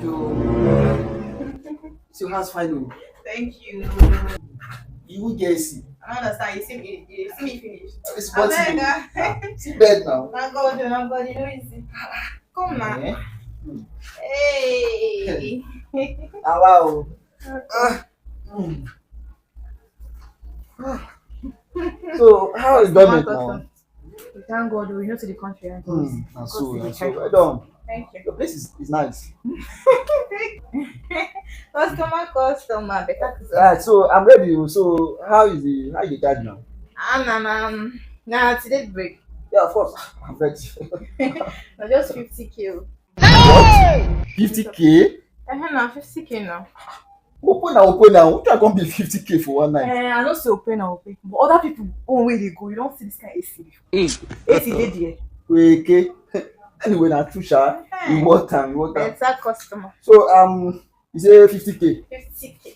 you. So how's fine? Thank you. You will get see. I don't understand. You see me finish. It's I possible. beg. See bed now. Thank God, you know easy. Come now. Eh? Hey. Ah, wow. Mm. So how is government now? Thank God, we know to the country. So well done. Thank you. The place is nice. Customer, better. Right, so I'm ready. So how is the charge now? Nah, today's break. Yeah, of course. I'm ready. No, just 50K. What? 50K? Now 50K now. Open now. What are going to be 50K for one night? I don't say open now, open. But other people, where they go, you don't see this kind of AC. AC dey there. Okay. Anyway, na true sha. You want time. Better customer. So you say 50K. 50K.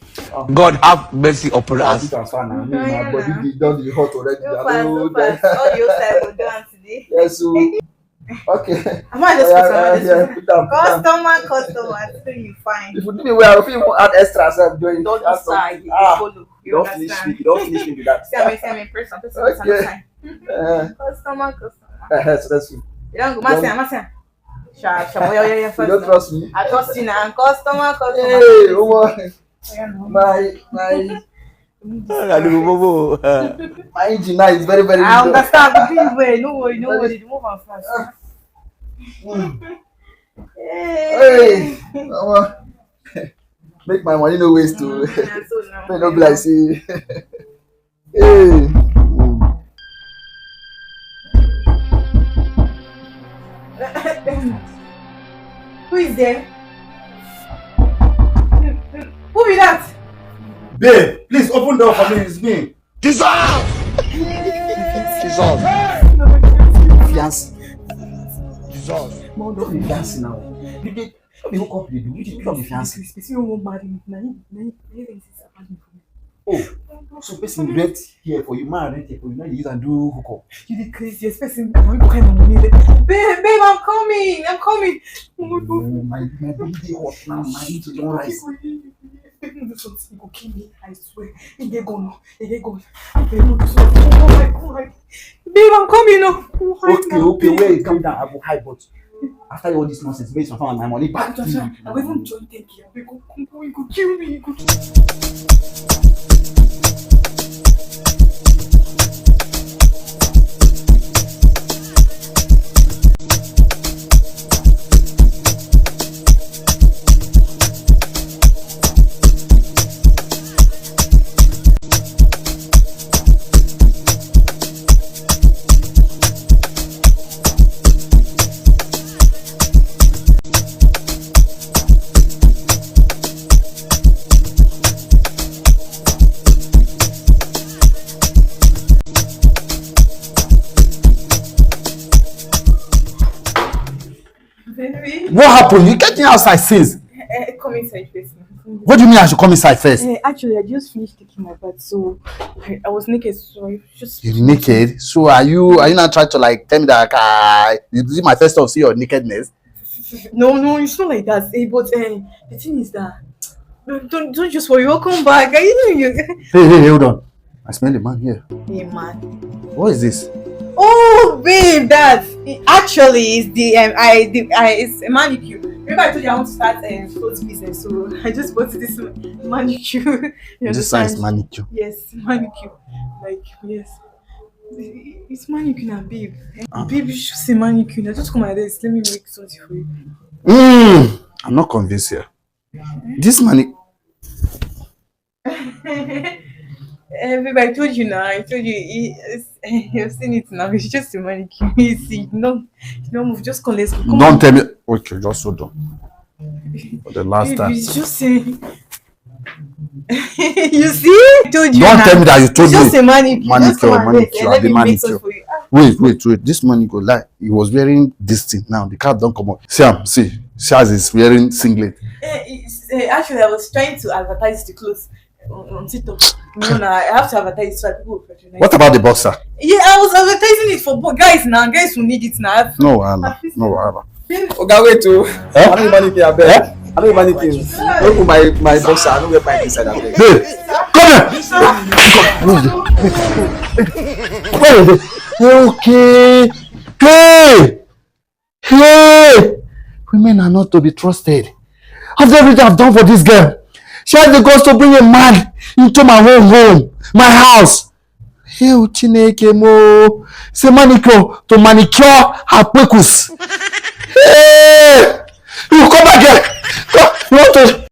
God have mercy upon Us. us. Transfer now. Me, Yeah, my body done the hot already. So fast. All the outside will done today. Yes, so okay. I might just put down. Customer, so you fine. If you do me well, if you want add extra self, doing Don't add decide. something. You follow. You Don't finish understand. me with that. See me person. Okay. Customer. So that's you. You don't go, Marcia. Sharp. Yeah, You first. don't trust me? I trust you now. Customer. Hey, my my engine now is very, very I good. understand. Way. No worry. Move on fast. Hey, make my money no waste too. May not be like say. Hey. Who is there? Who is that? Babe, please open door for me. It's me. Jesus! Fiance. Jesus! No, don't be fiance now. Don't be hook up with you. Don't be fiance. Oh, so person rent here for you, man rent here for you. Now you use and do hook up. You the craziest person. Babe, I'm coming. Oh, my baby hot now. My need to don't rise. Do something, you go kill me. I swear. You get gone. Babe, I'm coming now. Okay, wait, calm down. I will hide, but after all this nonsense, based on my money back. I will even join thank you. You go kill me. What happened? You get me outside since. Come inside first. What do you mean I should come inside first? Actually, I just finished taking my bath, so I was naked, so I just. You're naked. So are you not trying to like tell me that this is my first time see your nakedness? No, it's not like that. But the thing is that don't just worry. Welcome back. Hey, hold on. I smell a man here. Hey man. What is this? Oh babe, that actually is it's a manicure. Remember I told you I want to start clothes business, so I just bought this manicure. This size manicure. Yes, manicure. Like yes. It's manicure now, babe. Babe, you should say manicure. Now just come like this. Let me make something for you. I'm not convinced here. This manicure. Babe, I told you now. You've seen it now. It's just a manicure. You see, no move. Just come. Let's go. Come Don't on. tell me. Okay, just hold on. For the last Babe, time. it's just saying. You see? I told you. Don't now. tell me that you told It's just me. a manicure. Just come and Manicure. let The me make some manicure. for you. Wait. This manicure, like he was wearing this thing. Now the cap don't come out. See as he's wearing singlet. Actually, I was trying to advertise the clothes on TikTok. I have to advertise it so that people will patronize. What about the boxer? Yeah, I was advertising it for guys now. Guys who need it now. No, Allah. Okay, wait to. Eh? Manicure, I beg. I don't wear mannequins. Don't put my boxer. I don't wear pants inside that bed. Hey, come here. Where is it? Okay. Hey! Hey! Women are not to be trusted. After everything I've done for this girl, she has the guts to bring a man into my home, my house. Hey, Chineke mo. Say manicure to manicure her pekus. Hey! You come back here. Come. You want to